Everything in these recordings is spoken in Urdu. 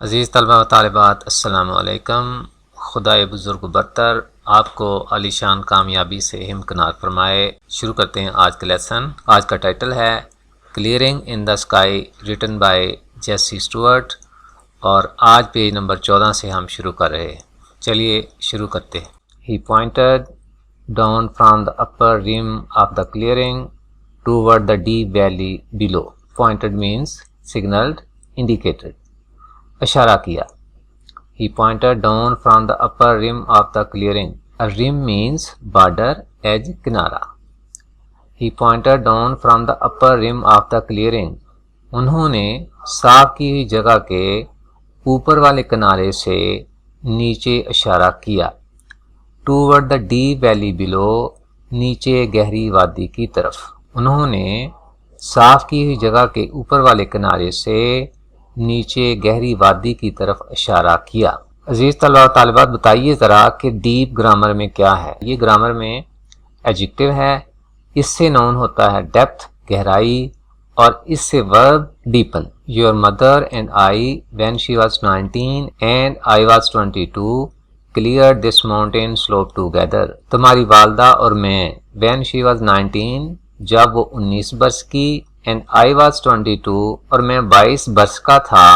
عزیز طلبہ و طالبات السلام علیکم۔ خدائے بزرگ برتر آپ کو عالیشان کامیابی سے ہمکنار فرمائے۔ شروع کرتے ہیں آج کا لیسن۔ آج کا ٹائٹل ہے clearing in the sky written by جیسی سٹورٹ، اور آج پیج نمبر 14 سے ہم شروع کر رہے ہیں۔ چلیے شروع کرتے ہیں۔ He pointed down from the upper rim of the clearing toward the deep valley below. Pointed means signaled, indicated. اشارہ کیا۔ He pointed down from the upper rim of the clearing. A rim means border, edge, کنارہ۔ He pointed down from the upper rim of the clearing. انہوں نے صاف کی ہوئی جگہ کے اوپر والے کنارے سے نیچے اشارہ کیا۔ Toward the deep valley below. نیچے گہری وادی کی طرف۔ انہوں نے صاف کی ہوئی جگہ کے اوپر والے کنارے سے نیچے گہری وادی کی طرف اشارہ کیا۔ عزیز طلبہ و طالبات بتائیے ذرا کہ ڈیپ گرامر میں کیا ہے؟ یہ گرامر میں ایڈجیکٹو ہے، اس سے نون ہوتا ہے ڈیپتھ، گہرائی، اور اس سے ورب deepen. Your mother and I, when she was 19 and I was 22, cleared this mountain slope together. تمہاری والدہ اور میں when she was 19 جب وہ 19 برس کی and I was 22 اور میں 22 برس کا تھا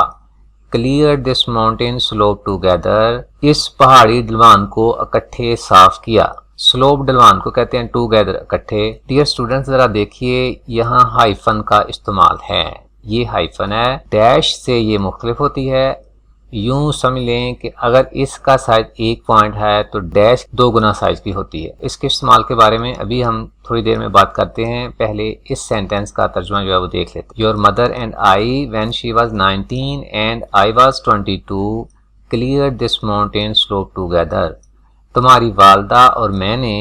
cleared this mountain slope together. اس پہاڑی ڈھلوان کو اکٹھے صاف کیا۔ سلوپ ڈھلوان کو کہتے ہیں together، اکٹھے۔ ڈیئر اسٹوڈنٹس ذرا دیکھیے یہاں ہائفن کا استعمال ہے۔ یہ ہائفن ہے، ڈیش سے یہ مختلف ہوتی ہے۔ یوں سمجھ لیں کہ اگر اس کا سائز 1 پوائنٹ ہے تو ڈیش 2 گنا سائز کی ہوتی ہے۔ اس کے استعمال کے بارے میں ابھی ہم تھوڑی دیر میں بات کرتے ہیں، پہلے اس سینٹنس کا ترجمہ جو ہے وہ دیکھ لیتے ہیں۔ Your mother and I, when she was 19 and I was 22, cleared this mountain slope together. تمہاری والدہ اور میں نے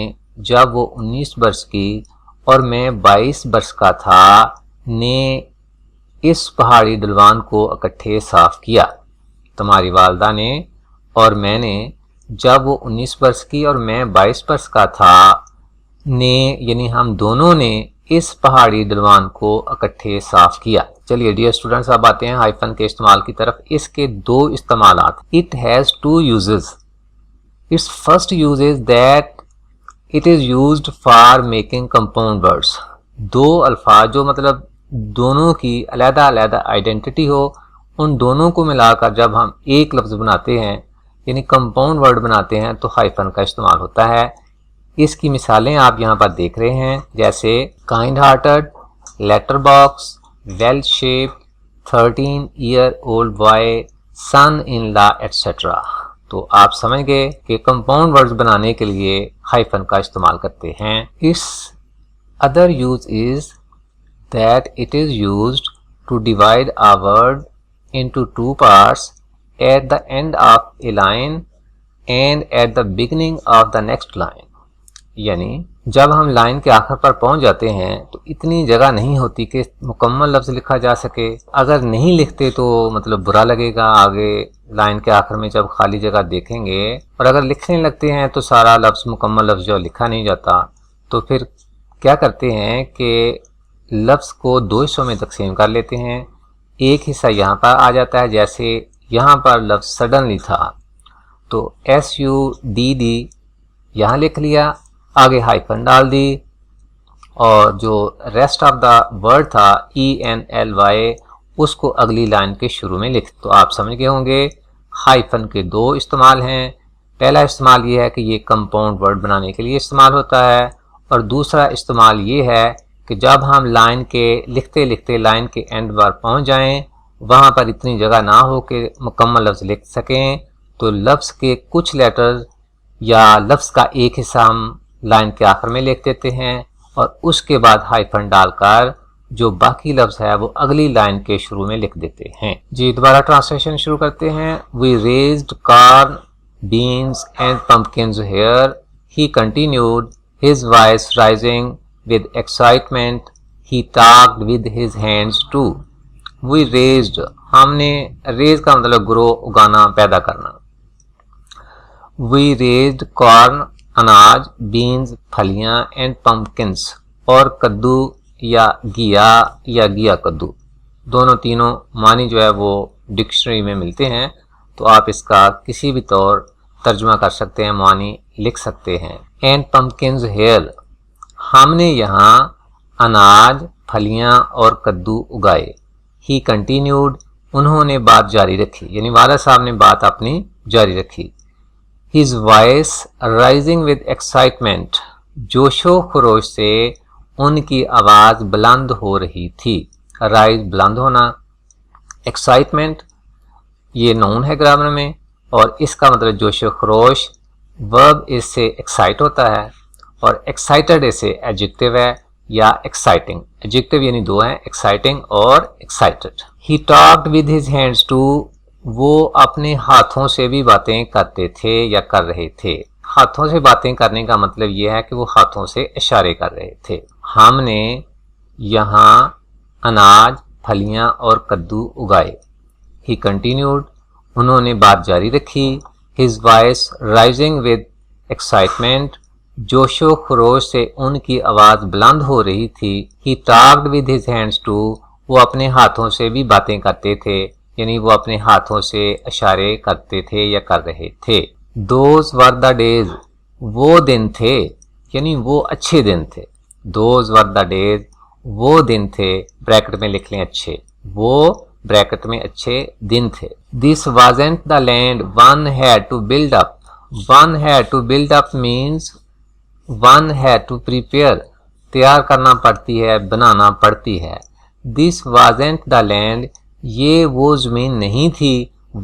جب وہ 19 برس کی اور میں 22 برس کا تھا نے اس پہاڑی ڈھلوان کو اکٹھے صاف کیا۔ تمہاری والدہ نے اور میں نے جب وہ 19 برس کی اور میں 22 برس کا تھا نے یعنی ہم دونوں نے اس پہاڑی ڈھلوان کو اکٹھے صاف کیا۔ چلیے ڈیئر اسٹوڈنٹس اب آتے ہیں ہائفن کے استعمال کی طرف۔ اس کے 2 استعمالات۔ It has 2 uses. Its first use is that it is used for making compound words. 2 الفاظ جو مطلب دونوں کی علیحدہ علیحدہ آئیڈینٹی ہو، ان دونوں کو ملا کر جب ہم ایک لفظ بناتے ہیں یعنی کمپاؤنڈ ورڈ بناتے ہیں تو ہائفن کا استعمال ہوتا ہے۔ اس کی مثالیں آپ یہاں پر دیکھ رہے ہیں، جیسے kind hearted, letter box, whale shape, 13 year old boy, son in law etcetera. تو آپ سمجھ گئے کہ کمپاؤنڈ ورڈز بنانے کے لیے ہائفن کا استعمال کرتے ہیں۔ اس other use is that it is used to divide a word into 2 parts at the end of a line and at the beginning of the next line. یعنی جب ہم لائن کے آخر پر پہنچ جاتے ہیں تو اتنی جگہ نہیں ہوتی کہ مکمل لفظ لکھا جا سکے۔ اگر نہیں لکھتے تو مطلب برا لگے گا، آگے لائن کے آخر میں جب خالی جگہ دیکھیں گے، اور اگر لکھنے لگتے ہیں تو سارا لفظ مکمل لفظ جو لکھا نہیں جاتا، تو پھر کیا کرتے ہیں کہ لفظ کو 2 حصوں میں تقسیم کر لیتے ہیں۔ ایک حصہ یہاں پر آ جاتا ہے، جیسے یہاں پر لفظ سڈنلی تھا تو SUDD یہاں لکھ لیا، آگے ہائفن ڈال دی، اور جو ریسٹ آف دا ورڈ تھا ENLY اس کو اگلی لائن کے شروع میں لکھ۔ تو آپ سمجھ گئے ہوں گے ہائفن کے 2 استعمال ہیں۔ پہلا استعمال یہ ہے کہ یہ کمپاؤنڈ ورڈ بنانے کے لیے استعمال ہوتا ہے، اور دوسرا استعمال یہ ہے کہ جب ہم لائن کے لکھتے لکھتے لائن کے اینڈ پر پہنچ جائیں، وہاں پر اتنی جگہ نہ ہو کہ مکمل لفظ لکھ سکیں، تو لفظ کے کچھ لیٹر یا لفظ کا ایک حصہ ہم لائن کے آخر میں لکھ دیتے ہیں، اور اس کے بعد ہائفن ڈال کر جو باقی لفظ ہے وہ اگلی لائن کے شروع میں لکھ دیتے ہیں۔ جی دوبارہ ٹرانسلیشن شروع کرتے ہیں۔ We raised corn, beans and pumpkins here. He continued, his voice rising with excitement. He talked with his hands too. We raised. ہم نے raise کا مطلب گرو، اگانا، پیدا کرنا۔ We raised corn اناج، beans پھلیاں، and pumpkins اور کدو یا گیا کدو۔ دونوں تینوں معنی جو ہے وہ ڈکشنری میں ملتے ہیں، تو آپ اس کا کسی بھی طور ترجمہ کر سکتے ہیں، معنی لکھ سکتے ہیں۔ اینڈ پمپکنز ہیئر، ہم نے یہاں اناج، پھلیاں اور کدو اگائے۔ ہی کنٹینیوڈ، انہوں نے بات جاری رکھی، یعنی والد صاحب نے بات اپنی جاری رکھی۔ His voice rising with excitement, جوش و خروش سے ان کی آواز بلند ہو رہی تھی۔ رائز بلند ہونا، ایکسائٹمنٹ یہ نون ہے گرامر میں، اور اس کا مطلب جوش و خروش، ورب اس سے ایکسائٹ ہوتا ہے، اور ایکسائٹڈ اس سے ایڈجیکٹو ہے یا ایکسائٹنگ۔ ایڈجیکٹو یعنی دو ہیں، ایکسائٹنگ اور excited. He talked with his hands too, وہ اپنے ہاتھوں سے بھی باتیں کرتے تھے یا کر رہے تھے۔ ہاتھوں سے باتیں کرنے کا مطلب یہ ہے کہ وہ ہاتھوں سے اشارے کر رہے تھے۔ ہم نے یہاں اناج، پھلیاں اور کدو اگائے۔ ہی کنٹینیوڈ، انہوں نے بات جاری رکھی۔ His voice rising with excitement, جوش و خروش سے ان کی آواز بلند ہو رہی تھی۔ He talked with his hands too, وہ اپنے ہاتھوں سے بھی باتیں کرتے تھے، یعنی وہ اپنے ہاتھوں سے اشارے کرتے تھے یا کر رہے تھے۔ دوز ور دا ڈیز، وہ دن تھے، یعنی وہ اچھے دن تھے۔ دوز ور دا ڈیز، وہ دن تھے، بریکٹ میں لکھ لیں اچھے، وہ بریکٹ میں اچھے دن تھے۔ This wasn't the land one had to build up, one had to build up means one had to prepare, تیار کرنا پڑتی ہے، بنانا پڑتی ہے۔ دس وازنٹ دا لینڈ، یہ وہ زمین نہیں تھی،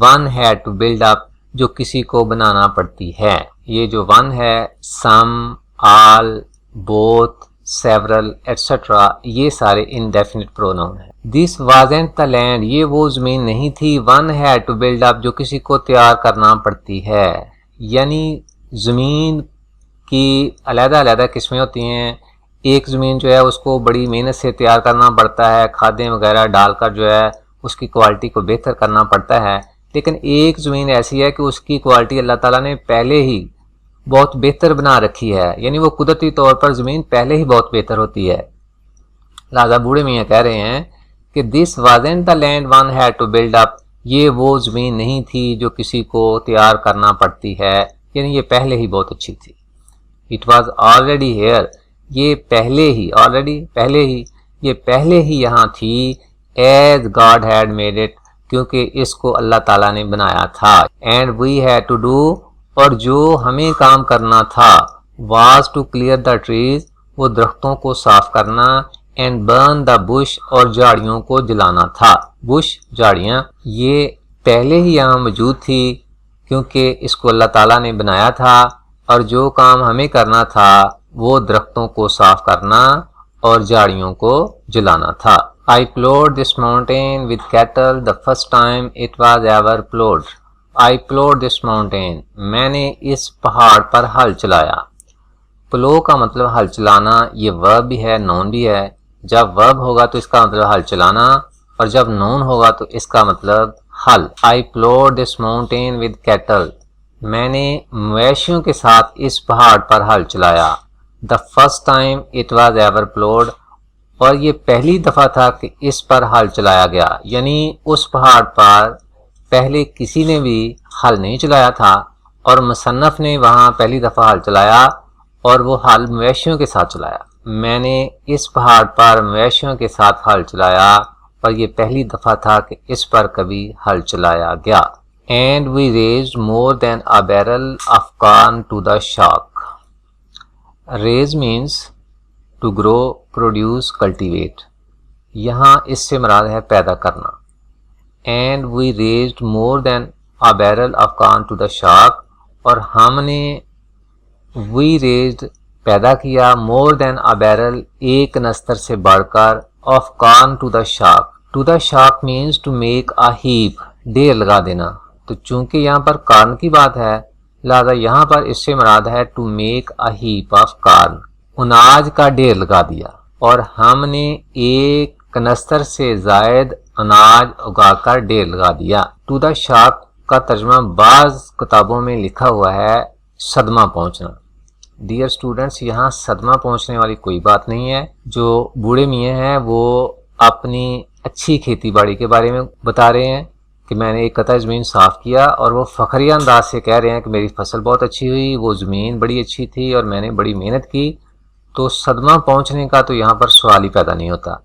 one had to build up جو کسی کو بنانا پڑتی ہے۔ یہ جو ون ہے، سم، آل، بوتھ، سیورل ایٹسٹرا، یہ سارے انڈیفینٹ پروناؤن ہیں۔ دس وازنٹ دا لینڈ، یہ وہ زمین نہیں تھی، one had to build up جو کسی کو تیار کرنا پڑتی ہے۔ یعنی زمین کی علیحدہ علیحدہ قسمیں ہوتی ہیں۔ ایک زمین جو ہے اس کو بڑی محنت سے تیار کرنا پڑتا ہے، کھادیں وغیرہ ڈال کر جو ہے اس کی کوالٹی کو بہتر کرنا پڑتا ہے، لیکن ایک زمین ایسی ہے کہ اس کی کوالٹی اللہ تعالیٰ نے پہلے ہی بہت بہتر بنا رکھی ہے، یعنی وہ قدرتی طور پر زمین پہلے ہی بہت بہتر ہوتی ہے۔ لہٰذا بوڑھے میاں کہہ رہے ہیں کہ this wasn't the land one had to build up, یہ وہ زمین نہیں تھی جو کسی کو تیار کرنا پڑتی ہے، یعنی یہ پہلے ہی بہت اچھی تھی۔ اٹ واز آلریڈی ہیئر، یہ پہلے ہی، آلریڈی پہلے ہی، یہ پہلے ہی یہاں تھی، as God had made it, کیونکہ اس کو اللہ تعالیٰ نے بنایا تھا۔ And we had to do, اور جو ہمیں کام کرنا تھا، was to clear the trees, وہ درختوں کو صاف کرنا، اینڈ برن دا بش، اور جھاڑیوں کو جلانا تھا۔ بش، جھاڑیاں، یہ پہلے ہی یہاں موجود تھی کیونکہ اس کو اللہ تعالیٰ نے بنایا تھا، اور جو کام ہمیں کرنا تھا وہ درختوں کو صاف کرنا اور جھاڑیوں کو جلانا تھا۔ I plowed this mountain with cattle the first time it was ever plowed. I plowed this mountain. میں نے اس پہاڑ پر ہل چلایا۔ پلو کا مطلب ہل چلانا، یہ ورب بھی ہے، نون بھی ہے۔ جب ورب ہوگا تو اس کا مطلب ہل چلانا، اور جب نون ہوگا تو اس کا مطلب ہل۔ I plowed this mountain with cattle. میں نے مویشیوں کے ساتھ اس پہاڑ پر ہل چلایا۔ The first time it was ever plowed، اور یہ پہلی دفعہ تھا کہ اس پر ہل چلایا گیا، یعنی اس پہاڑ پر پہلے کسی نے بھی ہل نہیں چلایا تھا، اور مصنف نے وہاں پہلی دفعہ ہل چلایا، اور وہ ہل مویشیوں کے ساتھ چلایا۔ میں نے اس پہاڑ پر مویشیوں کے ساتھ ہل چلایا، اور یہ پہلی دفعہ تھا کہ اس پر کبھی ہل چلایا گیا۔ And we raised more than a barrel of corn to the shock. Raise means to grow, produce, cultivate. یہاں اس سے مراد ہے پیدا کرنا۔ And we raised more than a barrel of corn to the shock، اور ہم نے we raised پیدا کیا more than a barrel ایک کنستر سے بڑھ کر of corn to the shock. To the shock means to make a heap، ڈھیر لگا دینا۔ تو چونکہ یہاں پر کارن کی بات ہے، لہذا یہاں پر اس سے مراد ہے to make a heap of corn، اناج کا ڈھیر لگا دیا، اور ہم نے ایک کنستر سے زائد اناج اگا کر ڈھیر لگا دیا۔ to the shock کا ترجمہ بعض کتابوں میں لکھا ہوا ہے صدمہ پہنچنا۔ ڈیئر اسٹوڈنٹس، یہاں صدمہ پہنچنے والی کوئی بات نہیں ہے۔ جو بوڑھے میاں ہیں وہ اپنی اچھی کھیتی باڑی کے بارے میں بتا رہے ہیں کہ میں نے ایک قطع زمین صاف کیا اور وہ فخریہ انداز سے کہہ رہے ہیں کہ میری فصل بہت اچھی ہوئی، وہ زمین بڑی اچھی تھی اور میں نے بڑی محنت کی، تو صدمہ پہنچنے کا تو یہاں پر سوال ہی پیدا نہیں ہوتا۔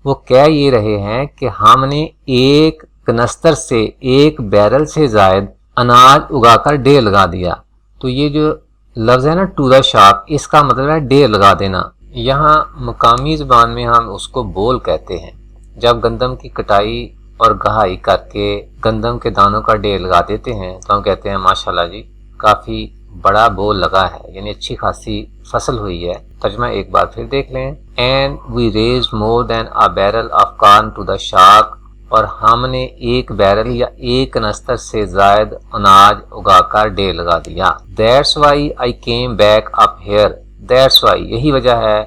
وہ کہہ یہ رہے ہیں کہ ہم نے ایک کنستر سے، ایک بیرل سے زائد اناج اگا کر ڈھیر لگا دیا۔ تو یہ جو لفظ ہے نا ٹو دا شاپ، اس کا مطلب ہے ڈھیر لگا دینا۔ یہاں مقامی زبان میں ہم اس کو بول کہتے ہیں۔ جب گندم کی کٹائی اور گہائی کر کے گندم کے دانوں کا ڈھیر لگا دیتے ہیں تو ہم کہتے ہیں ماشاءاللہ جی کافی بڑا بول لگا ہے، یعنی اچھی خاصی فصل ہوئی ہے۔ ترجمہ ایک بار پھر دیکھ لیں۔ And we raised more than a barrel of corn to the shock، اور ہم نے ایک بیرل یا ایک کنستر سے زائد اناج اگا کر ڈھیر لگا دیا۔ That's why I came back up here، That's why یہی وجہ ہے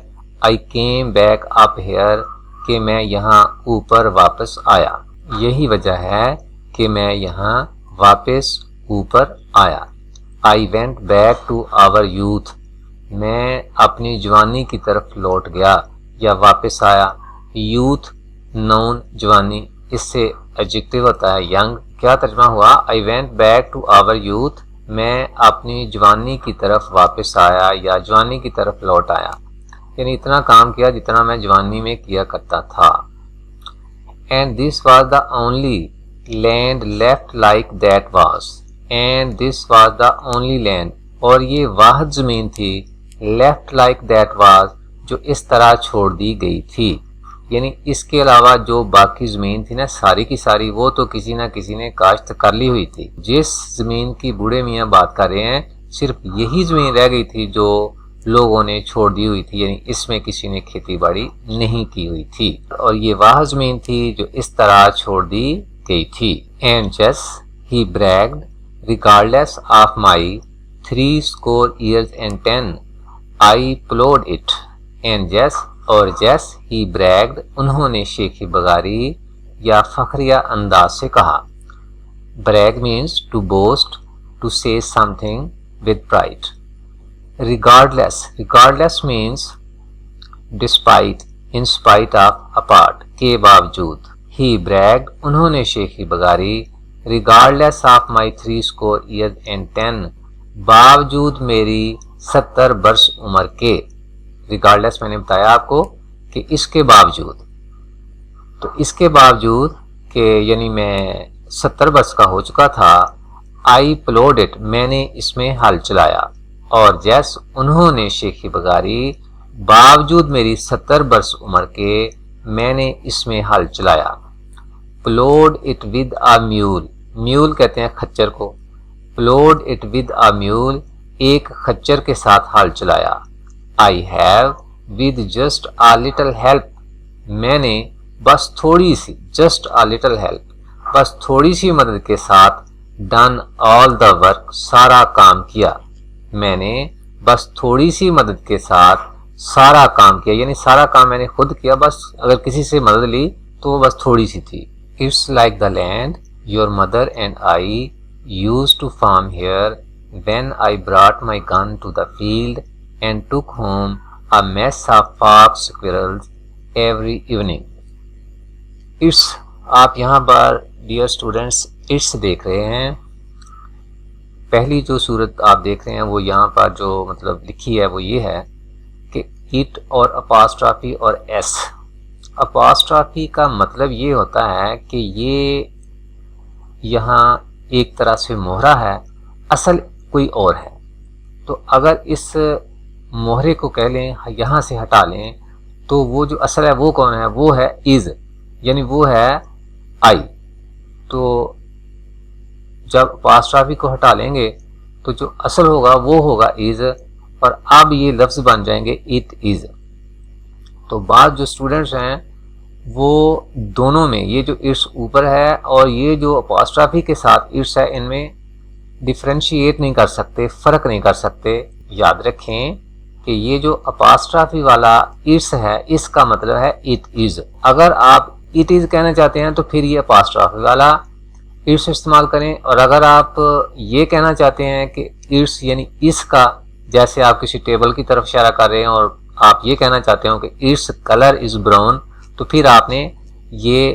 I came back up here کہ میں یہاں اوپر واپس آیا، یہی وجہ ہے کہ میں یہاں واپس اوپر آیا۔ I went back to our youth، میں اپنی جوانی کی طرف لوٹ گیا یا واپس آیا۔ یوتھ نون جوانی، اس سے ایڈجیکٹیو ہوتا ہے ینگ۔ کیا ترجمہ ہوا؟ I went back to our youth، میں اپنی جوانی کی طرف واپس آیا یا جوانی کی طرف لوٹ آیا، یعنی اتنا کام کیا جتنا میں جوانی میں کیا کرتا تھا۔ And this was the only land left like that was، and this was the only land، اور یہ واحد زمین تھی left like that was جو اس طرح چھوڑ دی گئی تھی، یعنی اس کے علاوہ جو باقی زمین تھی نا ساری کی ساری وہ تو کسی نہ کسی نے کاشت کر لی ہوئی تھی۔ جس زمین کی بوڑھے میاں بات کر رہے ہیں صرف یہی زمین رہ گئی تھی جو لوگوں نے چھوڑ دی ہوئی تھی، یعنی اس میں کسی نے کھیتی باڑی نہیں کی ہوئی تھی، اور یہ وہ زمین تھی جو اس طرح چھوڑ دی گئی تھی۔ And just he bragged regardless of my 80 years and 10 I plowed it۔ And yes اور جیس ہی bragged انہوں نے شیخی بغاری یا فخریہ انداز سے کہا۔ brag means to boast, to say something with pride۔ regardless means despite, in spite of, apart، کے باوجود۔ he bragged انہوں نے شیخی بغاری regardless of my 80 years and 10 باوجود میری 70 برس عمر کے۔ ریگارڈلیس میں نے بتایا آپ کو کہ اس کے باوجود، تو اس کے باوجود کہ یعنی میں 70 برس کا ہو چکا تھا، آئی پلوڈ اٹ میں نے اس میں ہل چلایا، اور جیس انہوں نے شیخی بغاری باوجود میری 70 برس عمر کے میں نے اس میں ہل چلایا۔ Ploughed it with a mule, mule کہتے ہیں خچر کو، ploughed it with a mule ایک خچر کے ساتھ ہل چلایا۔ I have with just a little help، میں نے بس تھوڑی سی، just a little help بس تھوڑی سی مدد کے ساتھ done all the work سارا کام کیا، میں نے بس تھوڑی سی مدد کے ساتھ سارا کام کیا، یعنی سارا کام میں نے خود کیا، بس اگر کسی سے مدد لی تو وہ بس تھوڑی سی تھی۔ It's like the land your mother and I used to farm here when I brought my gun to the field and took home a mess of fox squirrels every evening۔ It's، آپ یہاں پر ڈیئر اسٹوڈنٹس اٹس دیکھ رہے ہیں۔ پہلی جو صورت آپ دیکھ رہے ہیں وہ یہاں پر جو مطلب لکھی ہے وہ یہ ہے کہ اٹ اور اپاسٹرافی اور ایس۔ اپاسٹرافی کا مطلب یہ ہوتا ہے کہ یہ یہاں ایک طرح سے مہرہ ہے، اصل کوئی اور ہے، تو اگر اس مہرے کو کہہ لیں یہاں سے ہٹا لیں تو وہ جو اصل ہے وہ کون ہے؟ وہ ہے از، یعنی وہ ہے آئی۔ تو جب اپاسٹرافی کو ہٹا لیں گے تو جو اصل ہوگا وہ ہوگا از، اور اب یہ لفظ بن جائیں گے اٹ از۔ تو بعض جو اسٹوڈنٹس ہیں وہ دونوں میں یہ جو اٹس اوپر ہے اور یہ جو اپاسٹرافی کے ساتھ اٹس ہے ان میں ڈفرینشیٹ نہیں کر سکتے، فرق نہیں کر سکتے۔ یاد رکھیں کہ یہ جو اپاسٹرافی والا اٹس ہے اس کا مطلب ہے اٹ از۔ اگر آپ اٹ از کہنا چاہتے ہیں تو پھر یہ اپاسٹرافی والا اٹس استعمال کریں، اور اگر آپ یہ کہنا چاہتے ہیں کہ اٹس یعنی اس کا، جیسے آپ کسی ٹیبل کی طرف اشارہ کر رہے ہیں اور آپ یہ کہنا چاہتے ہو کہ اٹس کلر از براؤن، تو پھر آپ نے یہ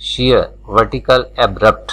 sheer, vertical, abrupt,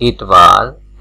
It was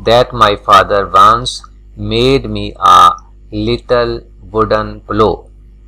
That my father once made me a little wooden pillow,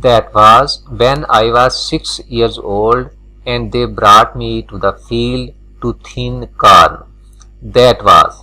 That was when I was 6 years old and they brought me to the field to thin corn. That was,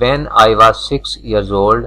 When I was 6 years old,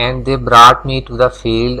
And they brought me to the field,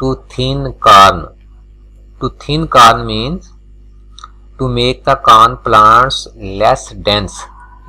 To thin corn. To thin corn means to make the corn plants less dense,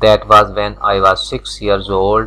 That was when I was 6 years old,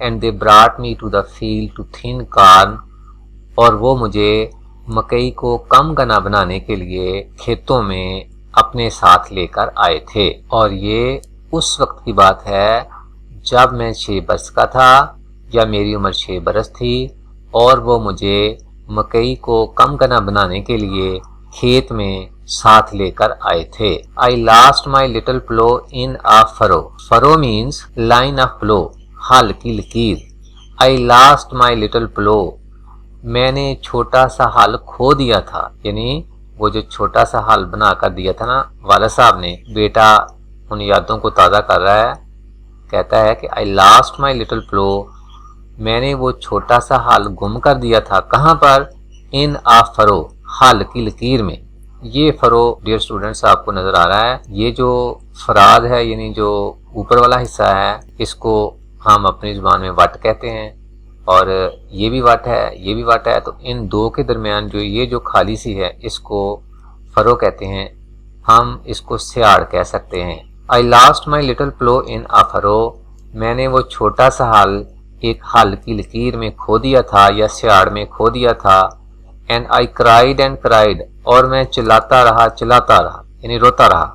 And they brought me to the field to thin corn, اور وہ مجھے مکئی کو کم گنا بنانے کے لیے کھیتوں میں اپنے ساتھ لے کر آئے تھے، اور یہ اس وقت کی بات ہے جب میں 6 برس کا تھا یا میری عمر 6 برس تھی، اور وہ مجھے مکئی کو کم گنا بنانے کے لیے کھیت میں ساتھ لے کر آئے تھے۔ I lost my little plow in a furrow. Furrow means line of plow، ہل کی لکیر۔ I lost my little plow، میں نے چھوٹا سا ہل کھو دیا تھا، یعنی وہ جو چھوٹا سا ہل بنا کر دیا تھا نا والد صاحب نے، بیٹا ان یادوں کو تازہ کر رہا ہے، کہتا ہے کہ I lost my little plow، میں نے وہ چھوٹا سا ہل گم کر دیا تھا۔ کہاں پر؟ in a furrow، ہل کی لکیر میں۔ یہ فرو ڈیئر اسٹوڈنٹس آپ کو نظر آ رہا ہے، یہ جو فراز ہے یعنی جو اوپر والا حصہ ہے، اس کو ہم اپنی زبان میں وٹ کہتے ہیں، اور یہ بھی وٹ ہے، یہ بھی وٹ ہے، تو ان دو کے درمیان جو یہ جو خالی سی ہے اس کو فرو کہتے ہیں، ہم اس کو سیاڑ کہہ سکتے ہیں۔ I lost my little plow in a furrow، میں نے وہ چھوٹا سا ہل ایک ہل کی لکیر میں کھو دیا تھا یا سیاڑ میں کھو دیا تھا۔ And I cried and cried، اور میں چلاتا رہا یعنی روتا رہا۔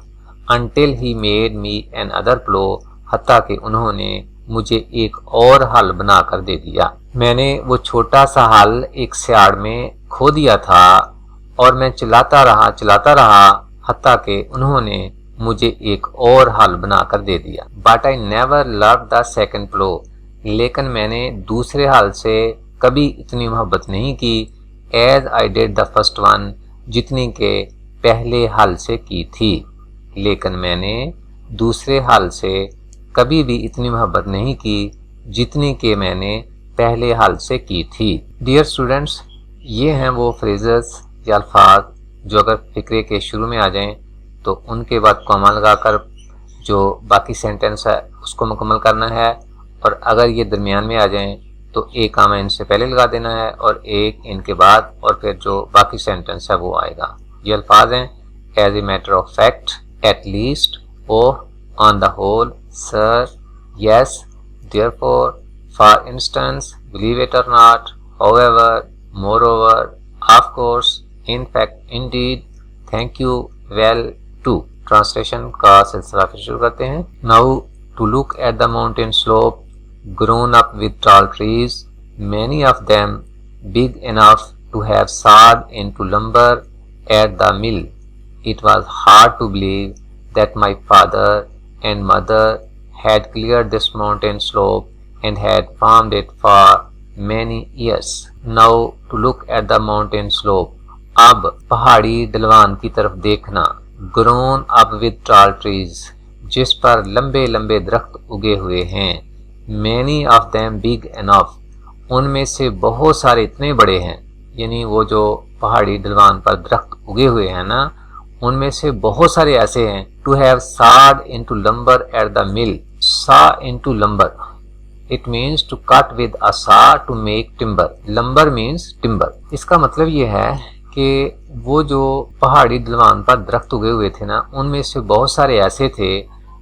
Until he made me another plow، حتیٰ کہ انہوں نے مجھے ایک اور ہل بنا کر دے دیا۔ میں نے وہ چھوٹا سا ہل ایک سیاڑ میں کھو دیا تھا اور میں چلاتا رہا حتیٰ کہ انہوں نے مجھے ایک اور ہل بنا کر دے دیا۔ But I never loved the second plow، لیکن میں نے دوسرے ہل سے کبھی اتنی محبت نہیں کی as I did the first one، جتنی کہ پہلے ہل سے کی تھی، لیکن میں نے دوسرے ہل سے کبھی بھی اتنی محبت نہیں کی جتنی کہ میں نے پہلے ہل سے کی تھی۔ ڈیئر اسٹوڈنٹس، یہ ہیں وہ فریزز یا الفاظ جو اگر فقرے کے شروع میں آ جائیں تو ان کے بعد کاما لگا کر جو باقی سینٹنس ہے اس کو مکمل کرنا ہے، اور اگر یہ درمیان میں آ جائیں تو ایک کاما ان سے پہلے لگا دینا ہے اور ایک ان کے بعد، اور پھر جو باقی سینٹنس ہے وہ آئے گا۔ یہ الفاظ ہیں as a matter of fact, at least, oh, on the whole, sir, yes, therefore, for instance, believe it or not, however, moreover, of course, in fact, indeed, thank you, well, too. Translation کا سلسلہ پھر شروع کرتے ہیں۔ Now to look at the mountain slope grown up with tall trees, many of them big enough to have sawed into lumber at the mill. It was hard to believe that my father and mother had cleared this mountain slope and had farmed it for many years. Now to look at the mountain slope. اب پہاڑی ڈھلوان کی طرف دیکھنا۔ grown up with tall trees، جس پر لمبے لمبے درخت اگے ہوئے ہیں۔ many of them big enough، ان میں سے بہت سارے اتنے بڑے ہیں، یعنی وہ جو پہاڑی ڈھلوان پر درخت اگے ہوئے ہیں نا ان میں سے بہت سارے ایسے ہیں to have sawed into lumber at the mill۔ saw into lumber، it means to cut with a saw to make timber۔ lumber means timber۔ اس کا مطلب یہ ہے کہ وہ جو پہاڑی ڈھلوان پر درخت اگے ہوئے تھے نا ان میں سے بہت سارے ایسے تھے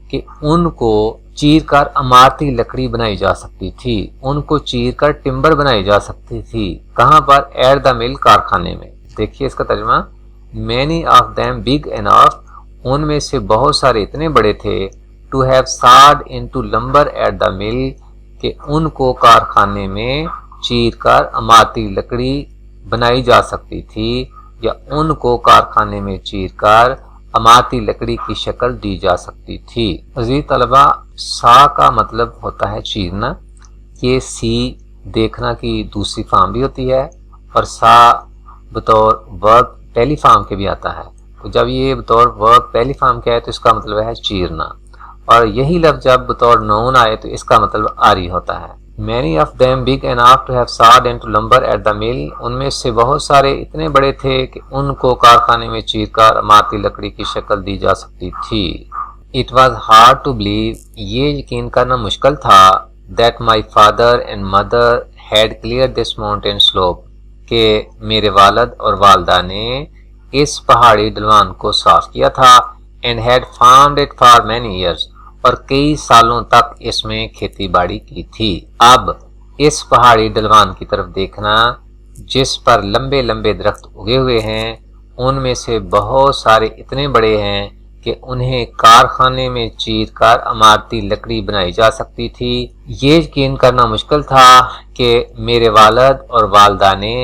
کہ ان کو چیر کر عمارتی لکڑی بنائی جا سکتی تھی، ان کو چیر کر ٹمبر بنائی جا سکتی تھی۔ کہاں پر؟ ایٹ دا مل، کارخانے میں۔ دیکھیے اس کا ترجمہ، many of them big enough، ان میں سے بہت سارے اتنے بڑے تھے to have sawed into lumber at the mill، کہ ان کو کارخانے میں چیر کر عمارتی لکڑی بنائی جا سکتی تھی، یا ان کو کارخانے میں چیر کر عمارتی لکڑی کی شکل دی جا سکتی تھی۔ عزیز طلبہ، سا کا مطلب ہوتا ہے چیرنا، یہ سی دیکھنا کی دوسری فارم بھی ہوتی ہے، اور سا بطور ورب پہلی فارم کے بھی آتا ہے۔ تو جب یہ بطور ورب پہلی فارم کے ہے تو اس کا مطلب ہے چیرنا، اور یہی لفظ جب بطور نون آئے تو اس کا مطلب آری ہوتا ہے۔ many of them big enough to have sawed into lumber at the mill، ان میں سے بہت سارے اتنے بڑے تھے کہ ان کو کارخانے میں چیر کر عمارتی لکڑی کی شکل دی جا سکتی تھی۔ It was hard to believe، یہ یقین کرنا مشکل تھا that my father and mother had cleared this mountain slope، کہ میرے والد اور والدہ نے اس پہاڑی ڈھلوان کو صاف کیا تھا and had farmed it for many years، اور کئی سالوں تک اس میں کھیتی باڑی کی تھی۔ اب اس پہاڑی ڈھلوان کی طرف دیکھنا جس پر لمبے لمبے درخت اگے ہوئے ہیں ان میں سے بہت سارے اتنے بڑے ہیں کہ انہیں کارخانے میں چیر کر عمارتی لکڑی بنائی جا سکتی تھی۔ یہ یقین کرنا مشکل تھا کہ میرے والد اور والدہ نے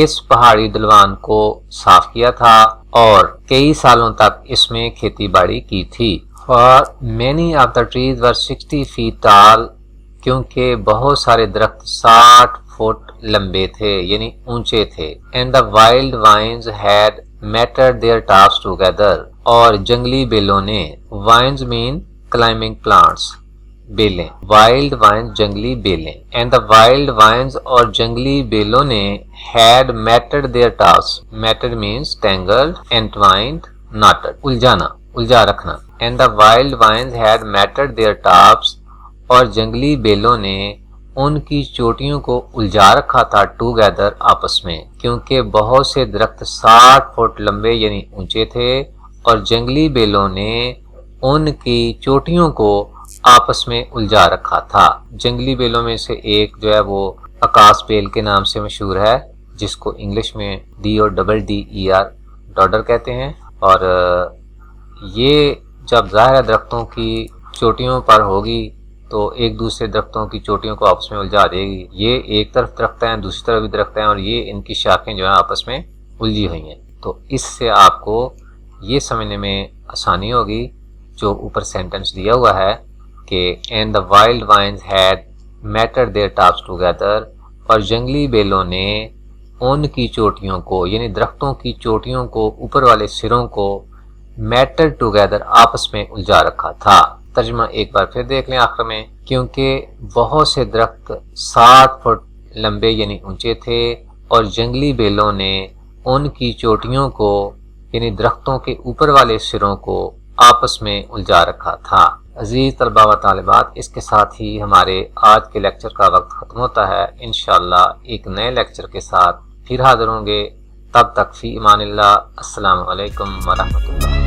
اس پہاڑی ڈھلوان کو صاف کیا تھا اور کئی سالوں تک اس میں کھیتی باڑی کی تھی۔ For many of the trees were 60 feet tall، کیونکہ بہت سارے درخت 60 فٹ لمبے تھے یعنی اونچے تھے۔ And the wild vines had matted their tops together، اور جنگلی بیلوں نے، vines mean climbing plants، بیلیں، wild vines جنگلی بیلیں، and the wild vines اور جنگلی بیلوں نے had matted their tops، matted means tangled، entwined، knotted، الجھا رکھنا، and the wild vines had matted their tops، اور جنگلی بیلوں نے ان کی چوٹیوں کو الجھا رکھا تھا ٹوگیدر آپس میں، کیونکہ بہت سے درخت 60 فٹ لمبے یعنی اونچے تھے اور جنگلی بیلوں نے ان کی چوٹیوں کو آپس میں الجھا رکھا تھا۔ جنگلی بیلوں میں سے ایک جو ہے وہ آکاس بیل کے نام سے مشہور ہے، جس کو انگلش میں DODDER ڈاڈر کہتے ہیں، اور یہ جب ظاہر درختوں کی چوٹیوں پر ہوگی تو ایک دوسرے درختوں کی چوٹیوں کو آپس میں الجھا دے گی۔ یہ ایک طرف درخت ہیں، دوسری طرف بھی درخت ہیں، اور یہ ان کی شاخیں جو ہیں آپس میں الجھی ہوئی ہیں۔ تو اس سے آپ کو یہ سمجھنے میں آسانی ہوگی جو اوپر سینٹنس دیا ہوا ہے کہ and the wild vines had matted their tops together، اور جنگلی بیلوں نے ان کی چوٹیوں کو یعنی درختوں کی چوٹیوں کو اوپر والے سروں کو matted together آپس میں الجھا رکھا تھا۔ ترجمہ ایک بار پھر دیکھ لیں آخر میں، کیونکہ بہت سے درخت 60 فٹ لمبے یعنی اونچے تھے اور جنگلی بیلوں نے ان کی چوٹیوں کو یعنی درختوں کے اوپر والے سروں کو آپس میں الجھا رکھا تھا۔ عزیز طلباء و طالبات، اس کے ساتھ ہی ہمارے آج کے لیکچر کا وقت ختم ہوتا ہے۔ انشاءاللہ ایک نئے لیکچر کے ساتھ پھر حاضر ہوں گے، تب تک فی امان اللہ، السلام علیکم ورحمۃ اللہ۔